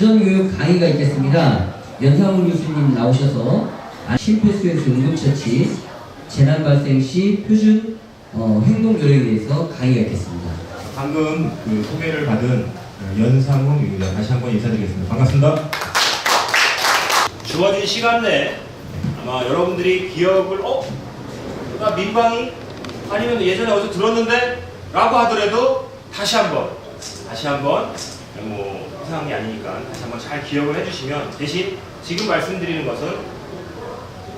안전교육 강의가 있겠습니다. 연상훈 교수님 나오셔서 심폐소생술 응급처치, 재난 발생 시 표준 행동 요령에 대해서 강의가 있겠습니다. 방금 소개를 받은 연상훈 교수님 다시 한번 인사드리겠습니다. 반갑습니다. 주어진 시간 내에 아마 여러분들이 기억을 나 민방위 아니면 예전에 어디서 들었는데 라고 하더라도 다시 한번 뭐 이상한 게 아니니까 다시 한번 잘 기억을 해주시면, 대신 지금 말씀드리는 것은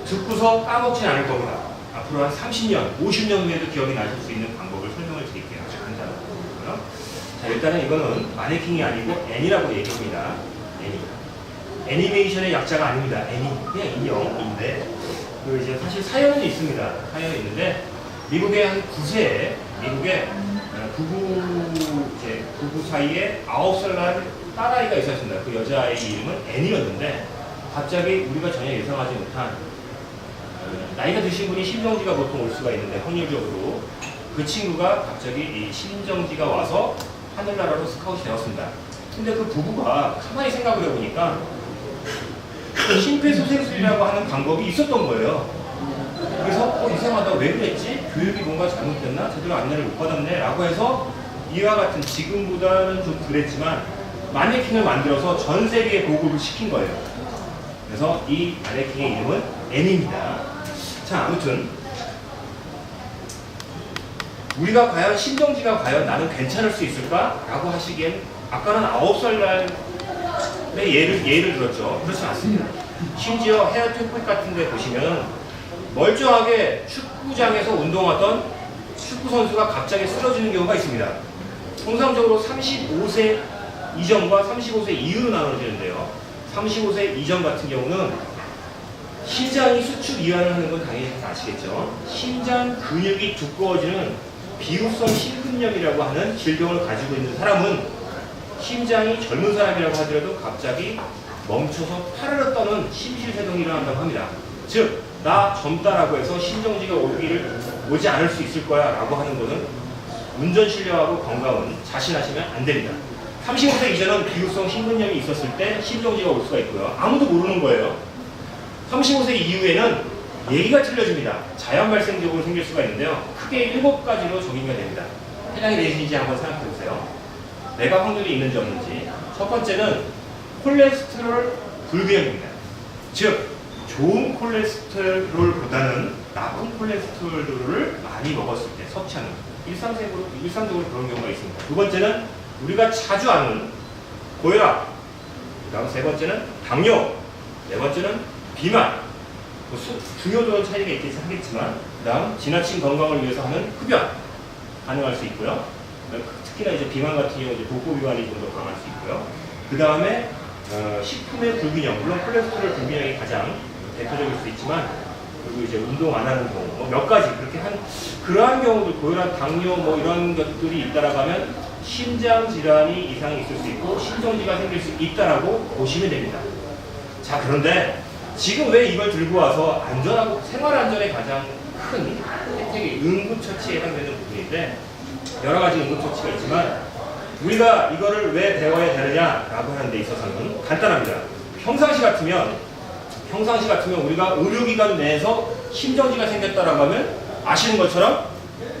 듣고서 까먹진 않을 겁니다. 앞으로 한 30년, 50년 후에도 기억이 나실 수 있는 방법을 설명을 드릴게요. 아주 간단하고요. 자, 일단은 이거는 마네킹이 아니고 애니라고 얘기합니다. 애니메이션의 약자가 아닙니다. 애니, 그냥 인형인데, 이제 사실 사연은 있습니다. 사연이 있는데, 미국의 한 9세에, 미국의 부부 사이에 9살 난 딸아이가 있었습니다. 그 여자아이의 이름은 애니였는데, 갑자기 우리가 전혀 예상하지 못한, 나이가 드신 분이 심정지가 보통 올 수가 있는데, 확률적으로 그 친구가 갑자기 이 심정지가 와서 하늘나라로 스카웃이 되었습니다. 근데 그 부부가 가만히 생각을 해보니까 심폐소생술이라고 하는 방법이 있었던 거예요. 그래서 이상하다, 왜 그랬지? 교육이 뭔가 잘못됐나? 제대로 안내를 못 받았네? 라고 해서 이와 같은, 지금보다는 좀 그랬지만 마네킹을 만들어서 전 세계에 보급을 시킨 거예요. 그래서 이 마네킹의 이름은 애니입니다. 자, 아무튼 우리가 과연 심정지가 과연 나는 괜찮을 수 있을까? 라고 하시기엔 아까는 9살 날의 예를 들었죠. 그렇지 않습니다. 심지어 헤어 튜브 같은 데 보시면 멀쩡하게 축구장에서 운동하던 축구 선수가 갑자기 쓰러지는 경우가 있습니다. 통상적으로 35세 이전과 35세 이후로 나눠지는데요. 35세 이전 같은 경우는 심장이 수축 이완을 하는 건 당연히 아시겠죠. 심장 근육이 두꺼워지는 비후성 심근염이라고 하는 질병을 가지고 있는 사람은 심장이 젊은 사람이라고 하더라도 갑자기 멈춰서 파르르 떠는 심실세동이 일어난다고 합니다. 즉, 나 젊다라고 해서 심정지가 오지 않을 수 있을 거야 라고 하는 것은 운전 실력하고 건강은 자신하시면 안 됩니다. 35세 이전은 비후성 심근염이 있었을 때 심정지가 올 수가 있고요. 아무도 모르는 거예요. 35세 이후에는 얘기가 틀려집니다. 자연 발생적으로 생길 수가 있는데요. 크게 7가지로 정의가 됩니다. 해당이 되시는지 한번 생각해 보세요. 내가 확률이 있는지 없는지. 첫 번째는 콜레스테롤 불균형입니다. 즉, 좋은 콜레스테롤보다는 나쁜 콜레스테롤을 많이 먹었을 때 섭취하는, 일상적으로 그런 경우가 있습니다. 두 번째는 우리가 자주 아는 고혈압, 그 다음 세 번째는 당뇨, 네 번째는 비만, 중요도는 차이가 있겠지만, 그 다음 지나친 건강을 위해서 하는 흡연 가능할 수 있고요. 특히나 이제 비만 같은 경우 복부 비만이 좀 더 강할 수 있고요. 그 다음에 식품의 불균형, 물론 콜레스테롤 불균형이 가장 대표적일 수 있지만, 그리고 이제 운동 안 하는 경우, 몇 가지 그렇게 그러한 경우들, 고혈압, 당뇨 이런 것들이 있다라고 하면 심장 질환이 이상이 있을 수 있고 심정지가 생길 수 있다라고 보시면 됩니다. 자, 그런데 지금 왜 이걸 들고 와서 안전하고 생활 안전에 가장 큰 혜택이 응급처치에 해당되는 부분인데, 여러 가지 응급처치가 있지만 우리가 이거를 왜 배워야 되느냐라고 하는 데 있어서는 간단합니다. 평상시 같으면 우리가 의료기관 내에서 심정지가 생겼다라고 하면 아시는 것처럼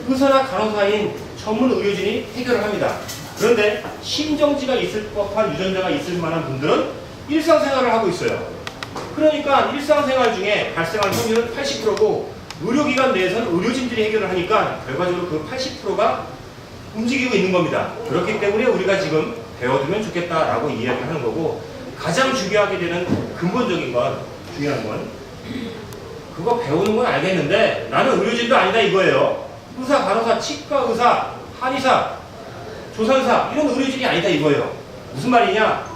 의사나 간호사인 전문 의료진이 해결을 합니다. 그런데 심정지가 있을 법한 유전자가 있을 만한 분들은 일상생활을 하고 있어요. 그러니까 일상생활 중에 발생할 확률은 80%고 의료기관 내에서는 의료진들이 해결을 하니까 결과적으로 그 80%가 움직이고 있는 겁니다. 그렇기 때문에 우리가 지금 배워두면 좋겠다라고 이야기를 하는 거고, 가장 중요하게 되는 근본적인 건, 중요한 건 그거 배우는 건 알겠는데 나는 의료진도 아니다 이거예요. 의사, 간호사, 치과 의사, 한의사, 조산사 이런 의료진이 아니다 이거예요. 무슨 말이냐?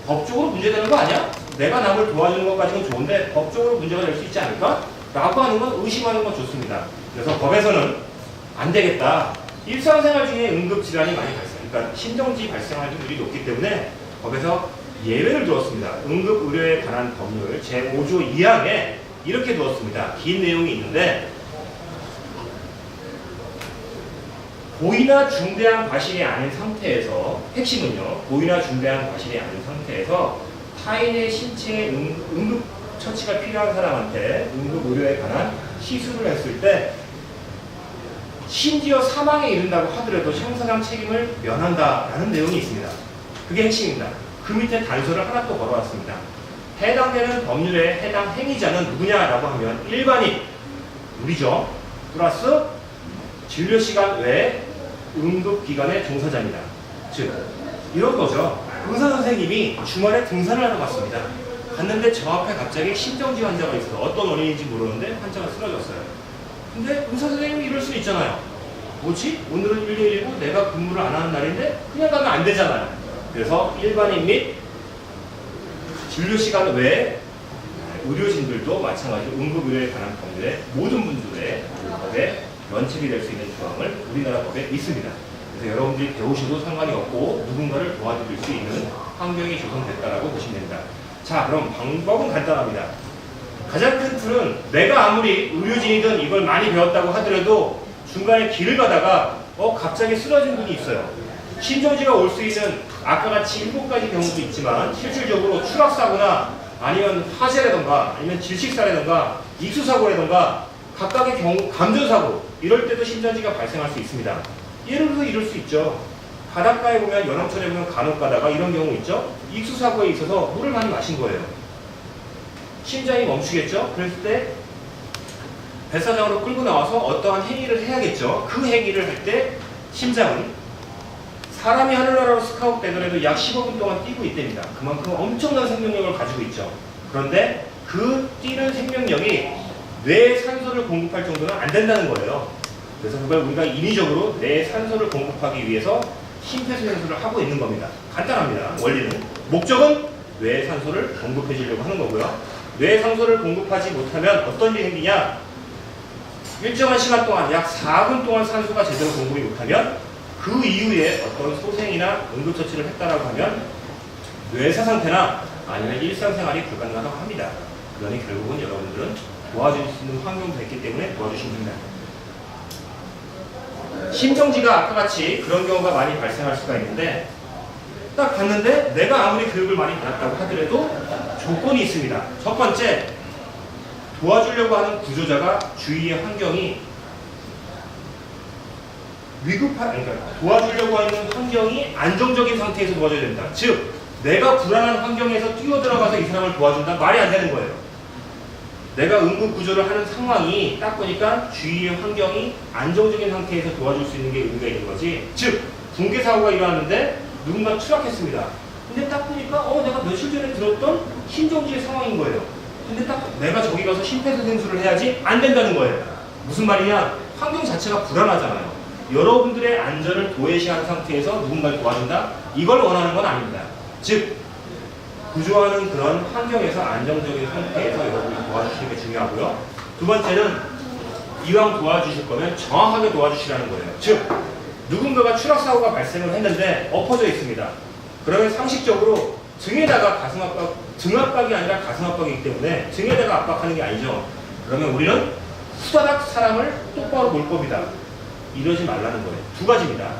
법적으로 문제되는 거 아니야? 내가 남을 도와주는 것까지는 좋은데 법적으로 문제가 될 수 있지 않을까? 라고 하는 건, 의심하는 건 좋습니다. 그래서 법에서는 안 되겠다. 일상생활 중에 응급질환이 많이 그러니까 심정지 발생할 확률이 높기 때문에 법에서 예외를 두었습니다. 응급의료에 관한 법률 제5조 2항에 이렇게 두었습니다. 긴 내용이 있는데, 고의나 중대한 과실이 아닌 상태에서, 핵심은요, 고의나 중대한 과실이 아닌 상태에서 타인의 신체에 응급 처치가 필요한 사람한테 응급 의료에 관한 시술을 했을 때 심지어 사망에 이른다고 하더라도 형사상 책임을 면한다라는 내용이 있습니다. 그게 핵심입니다. 그 밑에 단서를 하나 또 걸어왔습니다. 해당되는 법률의 해당 행위자는 누구냐라고 하면 일반인, 우리죠. 플러스 진료시간 외 응급기관의 종사자입니다. 즉 이런 거죠. 의사 선생님이 주말에 등산을 하러 갔습니다. 갔는데 저 앞에 갑자기 심정지 환자가 있어서 어떤 원인인지 모르는데 환자가 쓰러졌어요. 근데 의사 선생님이 이럴 수 있잖아요. 뭐지? 오늘은 119 내가 근무를 안 하는 날인데 그냥 가면 안 되잖아요. 그래서 일반인 및 진료시간 외에 의료진들도 마찬가지로 응급의료에 관한 법률의 모든 분들의 법에 면책이 될 수 있는 조항을 우리나라 법에 있습니다. 그래서 여러분들이 배우셔도 상관이 없고 누군가를 도와드릴 수 있는 환경이 조성됐다라고 보시면 됩니다. 자, 그럼 방법은 간단합니다. 가장 큰 틀은 내가 아무리 의료진이든 이걸 많이 배웠다고 하더라도 중간에 길을 가다가 갑자기 쓰러진 분이 있어요. 심정지가 올 수 있는 아까 같이 7가지 경우도 있지만 실질적으로 추락사고나 아니면 화재라던가 아니면 질식사라던가 익수사고라던가 각각의 경우 감전사고 이럴 때도 심정지가 발생할 수 있습니다. 예를 들어서 이럴 수 있죠. 바닷가에 보면 연암철에 보면 간혹 가다가 이런 경우 있죠. 익수사고에 있어서 물을 많이 마신 거예요. 심장이 멈추겠죠. 그랬을 때 뱃사장으로 끌고 나와서 어떠한 행위를 해야겠죠. 그 행위를 할 때 심장은 사람이 하늘나라로 스카웃 되더라도 약 15분 동안 뛰고 있답니다. 그만큼 엄청난 생명력을 가지고 있죠. 그런데 그 뛰는 생명력이 뇌에 산소를 공급할 정도는 안 된다는 거예요. 그래서 그걸 우리가 인위적으로 뇌에 산소를 공급하기 위해서 심폐소생술을 하고 있는 겁니다. 간단합니다. 원리는. 목적은 뇌에 산소를 공급해 주려고 하는 거고요. 뇌에 산소를 공급하지 못하면 어떤 일이 생기냐? 일정한 시간 동안 약 4분 동안 산소가 제대로 공급이 못하면 그 이후에 어떤 소생이나 응급처치를 했다라고 하면 뇌사 상태나 아니면 일상생활이 불가능하다고 합니다. 그러니 결국은 여러분들은 도와줄 수 있는 환경도 됐기 때문에 도와주시면 됩니다. 심정지가 아까 같이 그런 경우가 많이 발생할 수가 있는데 딱 봤는데 내가 아무리 교육을 많이 받았다고 하더라도 조건이 있습니다. 첫 번째, 도와주려고 하는 구조자가 주위의 환경이 그러니까 도와주려고 하는 환경이 안정적인 상태에서 도와줘야 된다. 즉, 내가 불안한 환경에서 뛰어들어가서 이 사람을 도와준다? 말이 안 되는 거예요. 내가 응급구조를 하는 상황이 딱 보니까 주위의 환경이 안정적인 상태에서 도와줄 수 있는 게 의미가 있는 거지. 즉, 붕괴사고가 일어났는데 누군가 추락했습니다. 근데 딱 보니까 내가 며칠 전에 들었던 심정지의 상황인 거예요. 근데 딱 내가 저기 가서 심폐소생술을 해야지 안 된다는 거예요. 무슨 말이냐? 환경 자체가 불안하잖아요. 여러분들의 안전을 도외시한 상태에서 누군가를 도와준다? 이걸 원하는 건 아닙니다. 즉, 구조하는 그런 환경에서 안정적인 상태에서 여러분이 도와주시는 게 중요하고요. 두 번째는 이왕 도와주실 거면 정확하게 도와주시라는 거예요. 즉, 누군가가 추락사고가 발생을 했는데 엎어져 있습니다. 그러면 상식적으로 등에다가 등 압박이 아니라 가슴 압박이기 때문에 등에다가 압박하는 게 아니죠. 그러면 우리는 후다닥 사람을 똑바로 몰 겁니다. 이러지 말라는 거예요. 두 가지입니다.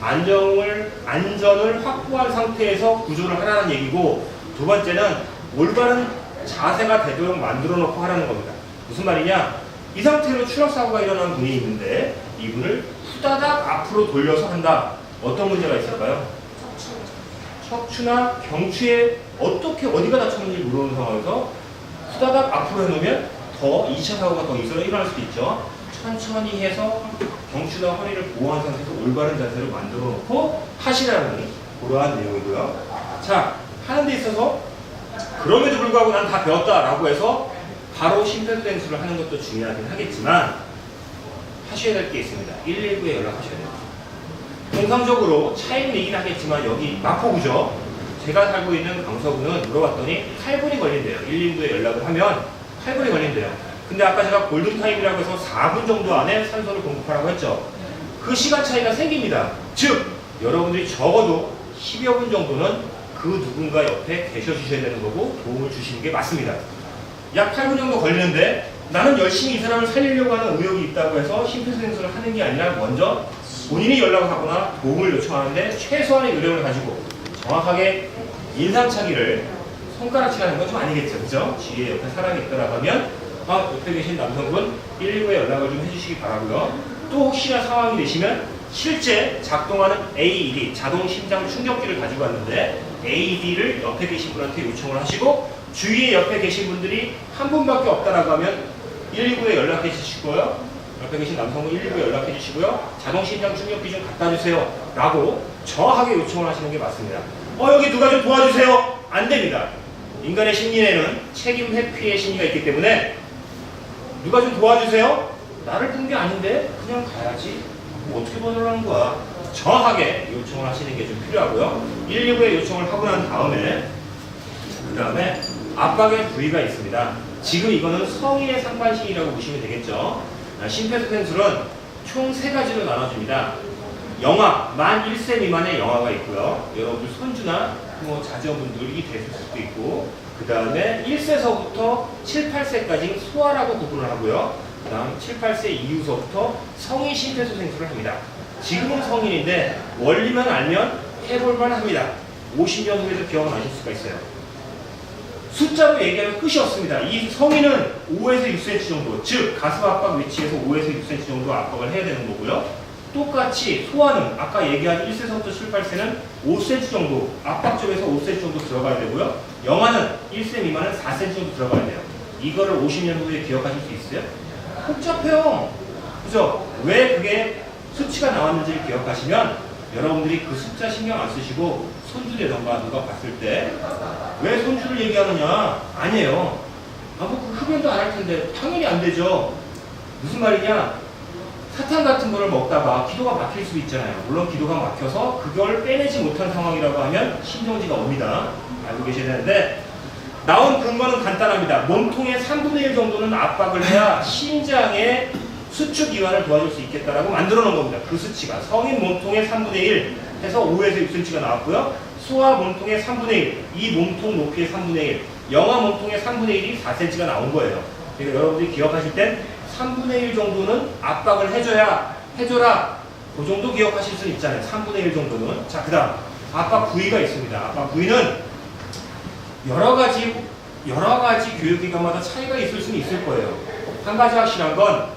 안전을 확보한 상태에서 구조를 하라는 얘기고, 두 번째는 올바른 자세가 되도록 만들어 놓고 하라는 겁니다. 무슨 말이냐? 이 상태로 추락사고가 일어난 분이 있는데 이분을 후다닥 앞으로 돌려서 한다. 어떤 문제가 있을까요? 척추나 경추에 어디가 다쳤는지 모르는 상황에서 후다닥 앞으로 해놓으면 더 2차 사고가 더 일어날 수도 있죠. 천천히 해서 경추나 허리를 보호한 상태에서 올바른 자세를 만들어 놓고 하시라는 그러한 내용이고요. 자, 하는 데 있어서 그럼에도 불구하고 난 다 배웠다라고 해서 바로 심폐소생술을 하는 것도 중요하긴 하겠지만 하셔야 될 게 있습니다. 119에 연락하셔야 돼요. 통상적으로 차이는 있긴 하겠지만 여기 마포구죠. 제가 살고 있는 강서구는 물어봤더니 8분이 걸린대요. 119에 연락을 하면 8분이 걸린대요. 근데 아까 제가 골든타임이라고 해서 4분 정도 안에 산소를 공급하라고 했죠. 그 시간 차이가 생깁니다. 즉, 여러분들이 적어도 10여 분 정도는 그 누군가 옆에 계셔 주셔야 되는 거고 도움을 주시는 게 맞습니다. 약 8분 정도 걸리는데 나는 열심히 이 사람을 살리려고 하는 의욕이 있다고 해서 심폐소생술을 하는 게 아니라 먼저 본인이 연락을 하거나 도움을 요청하는데 최소한의 요령을 가지고 정확하게 인상착의를 손가락질하는 건 좀 아니겠죠, 그죠? 주위에 옆에 사람이 있더라고 하면 옆에 계신 남성분 119에 연락을 좀 해주시기 바라고요. 또 혹시나 상황이 되시면 실제 작동하는 AED, 자동 심장 충격기를 가지고 왔는데 AED를 옆에 계신 분한테 요청을 하시고 주위에 옆에 계신 분들이 한 분밖에 없다라고 하면 119에 연락해 주시고요. 옆에 계신 남성분 119에 연락해 주시고요. 자동 심장 충격기 좀 갖다 주세요. 라고 정확하게 요청을 하시는 게 맞습니다. 여기 누가 좀 도와주세요. 안 됩니다. 인간의 심리에는 책임 회피의 심리가 있기 때문에 누가 좀 도와주세요? 나를 본 게 아닌데 그냥 가야지. 뭐 어떻게 도와달라는 거야? 정확하게 요청을 하시는 게 좀 필요하고요. 119에 요청을 하고 난 다음에 그 다음에 압박의 부위가 있습니다. 지금 이거는 성인의 상반신이라고 보시면 되겠죠. 심폐소생술은 총 3가지로 나눠집니다. 영아, 만 1세 미만의 영아가 있고요. 여러분들 손주나 뭐 자녀분들이 됐을 수도 있고, 그 다음에 1세서부터 7, 8세까지 소아라고 구분을 하고요. 그 다음 7, 8세 이후서부터 성인 심폐소생술을 합니다. 지금은 성인인데 원리만 알면 해볼만 합니다. 50년 후에도 기억나실 수가 있어요. 숫자로 얘기하면 끝이 없습니다. 이 성인은 5에서 6cm 정도, 즉 가슴 압박 위치에서 5에서 6cm 정도 압박을 해야 되는 거고요. 똑같이 소아는 아까 얘기한 1세서부터 7, 8세는 5cm 정도, 압박점에서 5cm 정도 들어가야 되고요. 영아는 1세 미만은 4cm 정도 들어가야 돼요. 이거를 50년 후에 기억하실 수 있어요? 복잡해요. 그죠? 왜 그게 수치가 나왔는지를 기억하시면 여러분들이 그 숫자 신경 안 쓰시고 손주라던가 누가 봤을 때 왜 손주를 얘기하느냐? 아니에요. 그 흡연도 안 할 텐데 당연히 안 되죠. 무슨 말이냐? 사탕 같은 거를 먹다가 기도가 막힐 수도 있잖아요. 물론 기도가 막혀서 그걸 빼내지 못한 상황이라고 하면 심정지가 옵니다. 알고 계셔야 되는데 나온 근거는 간단합니다. 몸통의 3분의 1 정도는 압박을 해야 심장의 수축 이완을 도와줄 수 있겠다라고 만들어 놓은 겁니다. 그 수치가 성인 몸통의 3분의 1 해서 5에서 6cm가 나왔고요. 소아 몸통의 3분의 1, 이 몸통 높이의 3분의 1, 영아 몸통의 3분의 1이 4cm가 나온 거예요. 그러니까 여러분들이 기억하실 땐 3분의 1 정도는 압박을 해줘라. 그 정도 기억하실 수 있잖아요. 3분의 1 정도는. 자, 그 다음 압박 부위가 있습니다. 압박 부위는 여러 가지 교육기관마다 차이가 있을 수는 있을 거예요. 한 가지 확실한 건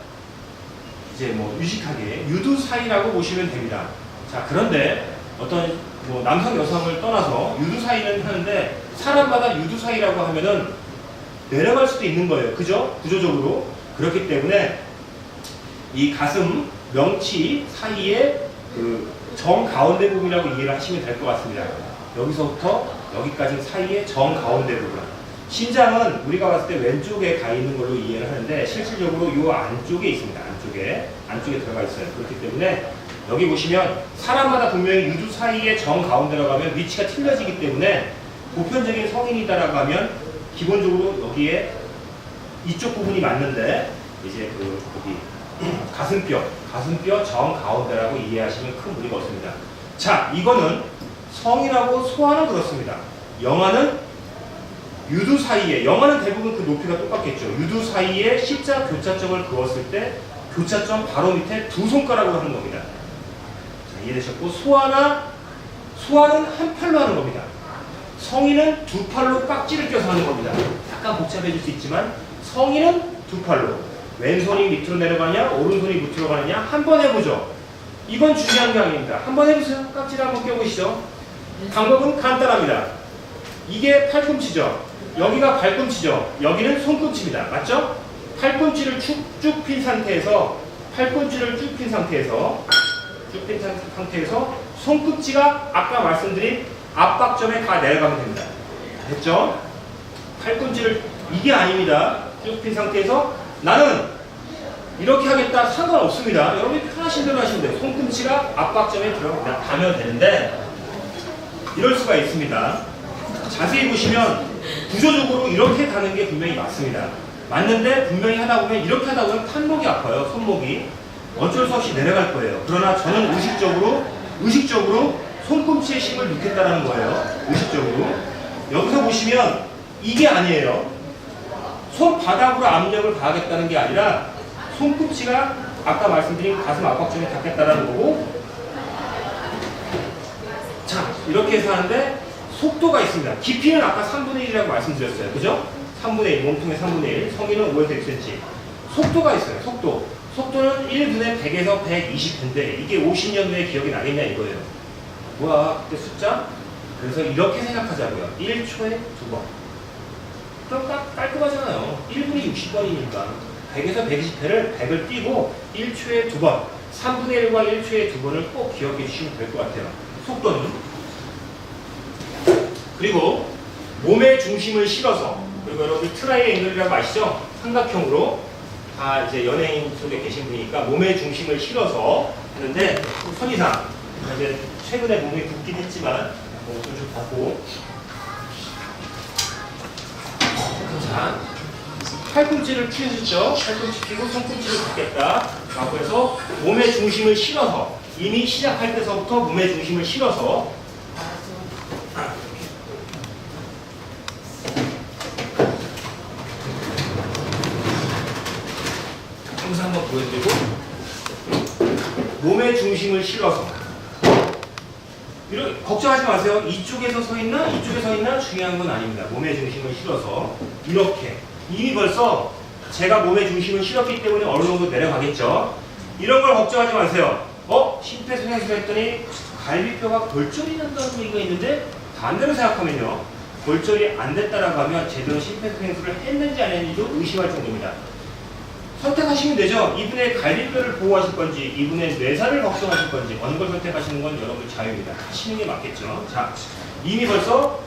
이제 뭐 유식하게 유두 사이라고 보시면 됩니다. 자, 그런데 어떤 뭐 남성 여성을 떠나서 유두 사이는 하는데 사람마다 유두 사이라고 하면은 내려갈 수도 있는 거예요. 그죠? 구조적으로. 그렇기 때문에 이 가슴 명치 사이에 그 정 가운데 부분이라고 이해를 하시면 될 것 같습니다. 여기서부터 여기까지 사이의 정 가운데 부분. 심장은 우리가 봤을 때 왼쪽에 가 있는 걸로 이해를 하는데 실질적으로 이 안쪽에 있습니다. 안쪽에 들어가 있어요. 그렇기 때문에 여기 보시면 사람마다 분명히 유두 사이의 정 가운데라고 하면 위치가 틀려지기 때문에 보편적인 성인이다라고 하면 기본적으로 여기에 이쪽 부분이 맞는데 이제 여기 가슴뼈 정 가운데라고 이해하시면 큰 무리가 없습니다. 자, 이거는 성인하고 소아는 그렇습니다. 영아는 유두 사이에, 영아는 대부분 그 높이가 똑같겠죠. 유두 사이에 십자 교차점을 그었을 때 교차점 바로 밑에 2손가락으로 하는 겁니다. 자, 이해되셨고, 소아는 한 팔로 하는 겁니다. 성인은 2팔로 깍지를 껴서 하는 겁니다. 약간 복잡해질 수 있지만 성인은 2팔로. 왼손이 밑으로 내려가냐, 오른손이 밑으로 가느냐, 한번 해보죠. 이건 중요한 게 아닙니다. 한번 해보세요. 깍지를 한번 껴보시죠. 방법은 간단합니다. 이게 팔꿈치죠. 여기가 발꿈치죠. 여기는 손꿈치입니다. 맞죠? 팔꿈치를 쭉 핀 상태에서 손꿈치가 아까 말씀드린 압박점에 다 내려가면 됩니다. 됐죠? 팔꿈치를 이게 아닙니다. 쭉 핀 상태에서 나는 이렇게 하겠다 상관없습니다. 여러분이 편하신 대로 하시면 돼요. 손꿈치가 압박점에 들어가면 되는데 이럴 수가 있습니다. 자세히 보시면 구조적으로 이렇게 가는 게 분명히 맞습니다. 맞는데 분명히 하다 보면 이렇게 하다 보면 팔목이 아파요. 손목이. 어쩔 수 없이 내려갈 거예요. 그러나 저는 의식적으로 손꿈치에 힘을 넣겠다는 거예요. 의식적으로. 여기서 보시면 이게 아니에요. 손바닥으로 압력을 가하겠다는 게 아니라 손꿈치가 아까 말씀드린 가슴 압박점에 닿겠다는 거고 이렇게 해서 하는데 속도가 있습니다. 깊이는 아까 3분의 1이라고 말씀드렸어요. 그죠? 3분의 1, 몸통의 3분의 1, 성인은 5에서 6cm. 속도가 있어요. 속도는 1분의 100에서 120인데 이게 50년도에 기억이 나겠냐 이거예요. 뭐야 그때 숫자? 그래서 이렇게 생각하자고요. 1초에 2번. 그럼 딱 깔끔하잖아요. 1분이 60번이니까 100에서 120회를 100을 띄고 1초에 2번, 3분의 1과 1초에 2번을 꼭 기억해 주시면 될 것 같아요. 속도는. 그리고 몸의 중심을 실어서, 그리고 여러분 트라이앵글이라고 아시죠? 삼각형으로 다 이제 연예인 속에 계신 분이니까 몸의 중심을 실어서 하는데 선이상 이제 최근에 몸이 붓긴 했지만 좀 받고 자 팔꿈치를 펴주죠. 팔꿈치 펴고 손꿈치를 굽겠다 라고 해서 몸의 중심을 실어서 이미 시작할 때서부터 몸의 중심을 실어서 항상 한번 보여드리고 몸의 중심을 실어서 이렇게 걱정하지 마세요. 이쪽에서 서 있나 이쪽에 서 있나 중요한 건 아닙니다. 몸의 중심을 실어서 이렇게 이미 벌써 제가 몸의 중심을 실었기 때문에 어느 정도 내려가겠죠. 이런 걸 걱정하지 마세요. 심폐소생술을 했더니 갈비뼈가 골절이 난다는 얘기가 있는데 반대로 생각하면요. 골절이 안 됐다라고 하면 제대로 심폐소생술을 했는지 안 했는지도 의심할 정도입니다. 선택하시면 되죠. 이분의 갈비뼈를 보호하실 건지 이분의 뇌살을 걱정하실 건지 어느 걸 선택하시는 건 여러분 자유입니다. 하시는 게 맞겠죠. 자, 이미 벌써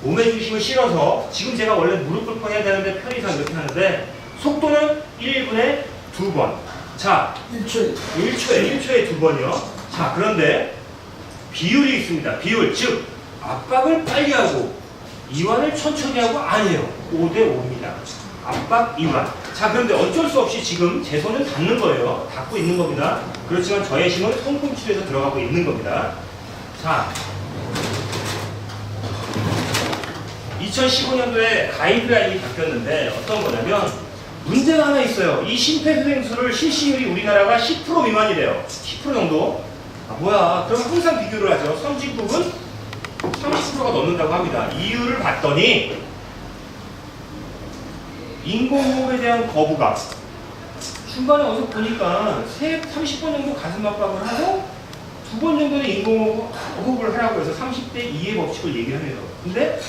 몸의 중심을 실어서 지금 제가 원래 무릎 꿇고 해야 되는데 편의상 이렇게 하는데 속도는 1분에 2번. 자, 1초에 2번이요. 자, 그런데 비율이 있습니다. 비율, 즉 압박을 빨리 하고 이완을 천천히 하고 아니에요. 5대 5입니다. 압박, 이완. 자, 그런데 어쩔 수 없이 지금 제 손은 닿는 거예요. 닿고 있는 겁니다. 그렇지만 저의 힘은 손꿈치에서 들어가고 있는 겁니다. 자, 2015년도에 가이드라인이 바뀌었는데 어떤 거냐면 문제가 하나 있어요. 이 심폐소생술을 실시율이 우리나라가 10% 미만이래요. 10% 정도. 뭐야? 그럼 항상 비교를 하죠. 선진국은 30%가 넘는다고 합니다. 이유를 봤더니 인공호흡에 대한 거부감. 중간에 어디서 보니까 30번 정도 가슴 압박을 하고 2번 정도는 인공호흡을 하라고 해서 30대 2의 법칙을 얘기합니다. 근데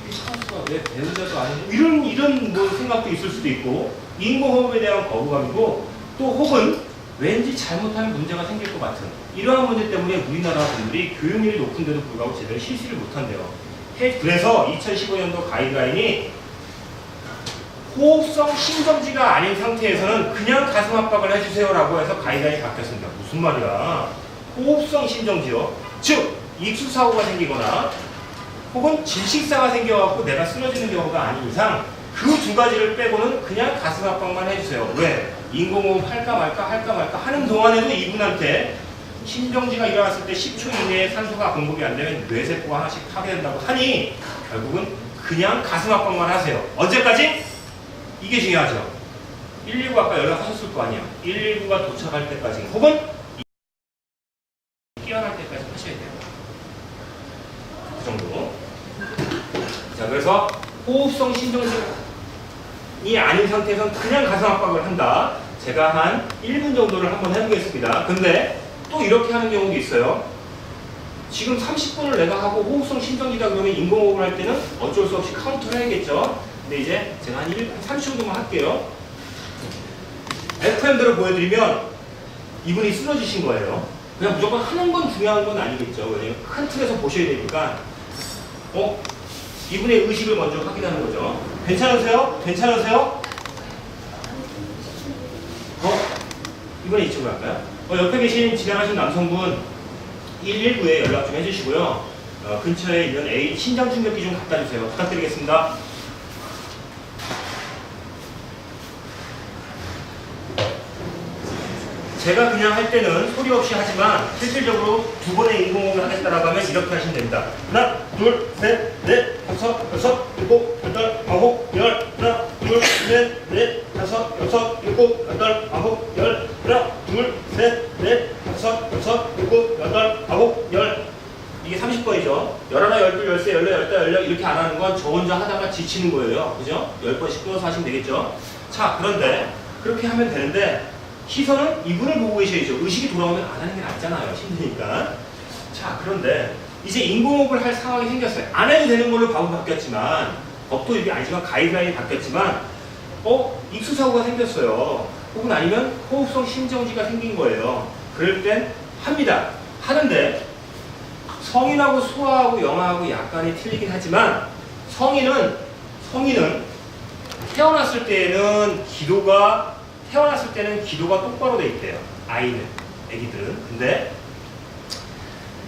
선수가 왜 배우자도 아니고 이런 뭐 생각도 있을 수도 있고 인공호흡에 대한 거부감이고 또 혹은 왠지 잘못하면 문제가 생길 것 같은 이러한 문제 때문에 우리나라 분들이 교육률이 높은데도 불구하고 제대로 실시를 못한대요. 그래서 2015년도 가이드라인이 호흡성 심정지가 아닌 상태에서는 그냥 가슴 압박을 해주세요 라고 해서 가이드라인이 바뀌었습니다. 무슨 말이야? 호흡성 심정지요. 즉 익수사고가 생기거나 혹은 질식사가 생겨갖고 내가 쓰러지는 경우가 아닌 이상 그 두 가지를 빼고는 그냥 가슴 압박만 해주세요. 왜? 인공호흡 할까 말까 하는 동안에도 이분한테 심정지가 일어났을 때 10초 이내에 산소가 공급이 안 되면 뇌세포가 하나씩 파괴된다고 하니 결국은 그냥 가슴 압박만 하세요. 언제까지? 이게 중요하죠. 119 아까 연락하셨을 거 아니에요. 119가 도착할 때까지 혹은 깨어날 때까지 하셔야 돼요. 그 정도. 자, 그래서 호흡성 심정지이 아닌 상태에서는 그냥 가슴 압박을 한다. 제가 한 1분 정도를 한번 해보겠습니다. 근데 또 이렇게 하는 경우도 있어요. 지금 30분을 내가 하고 호흡성 심정지다 그러면 인공호흡을 할 때는 어쩔 수 없이 카운트를 해야겠죠. 근데 이제 제가 한 30초 정도만 할게요. FM대로 보여드리면 이분이 쓰러지신 거예요. 그냥 무조건 하는 건 중요한 건 아니겠죠. 왜냐면 큰 틀에서 보셔야 되니까. 이분의 의식을 먼저 확인하는 거죠. 괜찮으세요? 괜찮으세요? 이번에 이쪽으로 할까요? 옆에 계신 진행하신 남성분 119에 연락 좀 해주시고요. 근처에 있는 A 신장 충격기 좀 갖다 주세요. 부탁드리겠습니다. 제가 그냥 할 때는 소리 없이 하지만 실질적으로 2번의 인공호흡을 하겠다라고 하면 이렇게 하시면 됩니다. 하나, 둘, 셋, 넷, 다섯, 여섯, 일곱, 여덟, 아홉, 열. 하나, 둘, 셋, 넷, 다섯, 여섯, 일곱, 여덟, 아홉, 열. 하나, 둘, 셋, 넷, 다섯, 여섯, 일곱, 여덟, 아홉, 열. 이게 30번이죠. 20번을 하다가 지치는 거예요. 그죠? 10번씩 끊어서 하시면 되겠죠? 자, 그런데 그렇게 하면 되는데 시선은 이분을 보고 계셔야죠. 의식이 돌아오면 안 하는 게 낫잖아요. 힘드니까. 자, 그런데 이제 인공호흡을 할 상황이 생겼어요. 안 해도 되는 걸로 법은 바뀌었지만, 법도 이게 아니지만 가이드라인이 바뀌었지만, 익수사고가 생겼어요. 혹은 아니면 호흡성 심정지가 생긴 거예요. 그럴 땐 합니다. 하는데 성인하고 소아하고 영아하고 약간이 틀리긴 하지만 성인은 태어났을 때는 기도가 똑바로 돼 있대요. 애기들은. 근데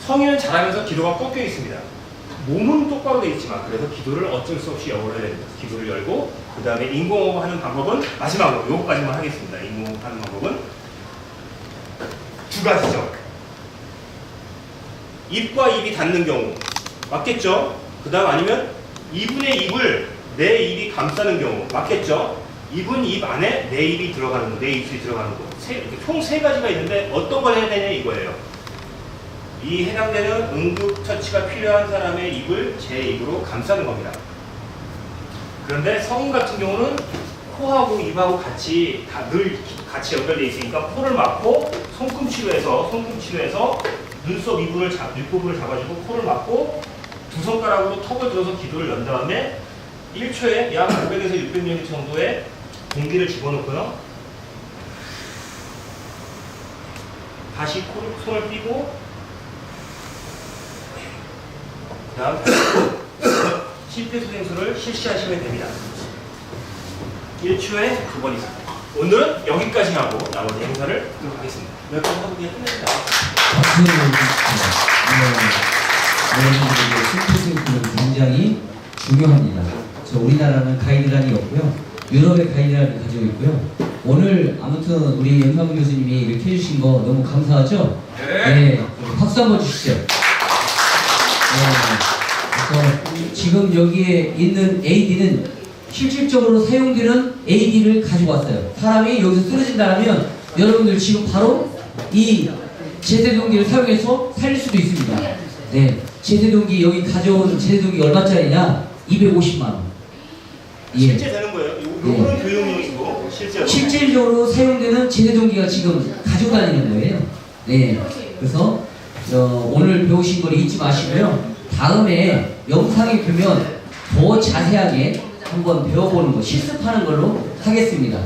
성인은 자라면서 기도가 꺾여 있습니다. 몸은 똑바로 돼 있지만 그래서 기도를 어쩔 수 없이 열어야 됩니다. 기도를 열고 그 다음에 인공호흡 하는 방법은 마지막으로 요거까지만 하겠습니다. 인공호흡 하는 방법은 두 가지죠. 입과 입이 닿는 경우 맞겠죠? 그 다음 아니면 이분의 입을 내 입이 감싸는 경우 맞겠죠? 이분 입 안에 내 입이 들어가는 거, 내 입술이 들어가는 거. 총 세 가지가 있는데 어떤 걸 해야 되냐 이거예요. 이 해당되는 응급처치가 필요한 사람의 입을 제 입으로 감싸는 겁니다. 그런데 성인 같은 경우는 코하고 입하고 같이 늘 같이 연결되어 있으니까 코를 막고 손금치로 해서 눈썹 윗부분을 잡아주고 코를 막고 두 손가락으로 턱을 들어서 기도를 연 다음에 1초에 약 500에서 600ml 정도의 공기를 집어넣고요. 다시 손을 띄고 그 다음 심폐소생술을 실시하시면 됩니다. 1초에 2번 이상. 오늘은 여기까지 하고 나머지 행사를 하도록 하겠습니다. 몇 번 하고 그냥 끝냅니다. 심폐소생술은 굉장히 중요합니다. 우리나라는 가이드라인이 없고요. 유럽의 가이드라인을 가지고 있고요. 오늘 아무튼 우리 연상훈 교수님이 이렇게 해주신 거 너무 감사하죠? 네. 박수 한번 주시죠. 그래서 지금 여기에 있는 AED는 실질적으로 사용되는 AED를 가지고 왔어요. 사람이 여기서 쓰러진다면 여러분들 지금 바로 이 제세동기를 사용해서 살릴 수도 있습니다. 네, 제세동기 여기 가져온 제세동기 얼마짜리냐? 250만 원. 예. 실제 되는 거예요. 요거는 교육용이고 실질적으로 사용되는 제세동기가 지금 가지고 다니는 거예요. 네, 그래서 오늘 배우신 걸 잊지 마시고요. 다음에 영상이 보면 더 자세하게 한번 배워보는 거, 실습하는 걸로 하겠습니다.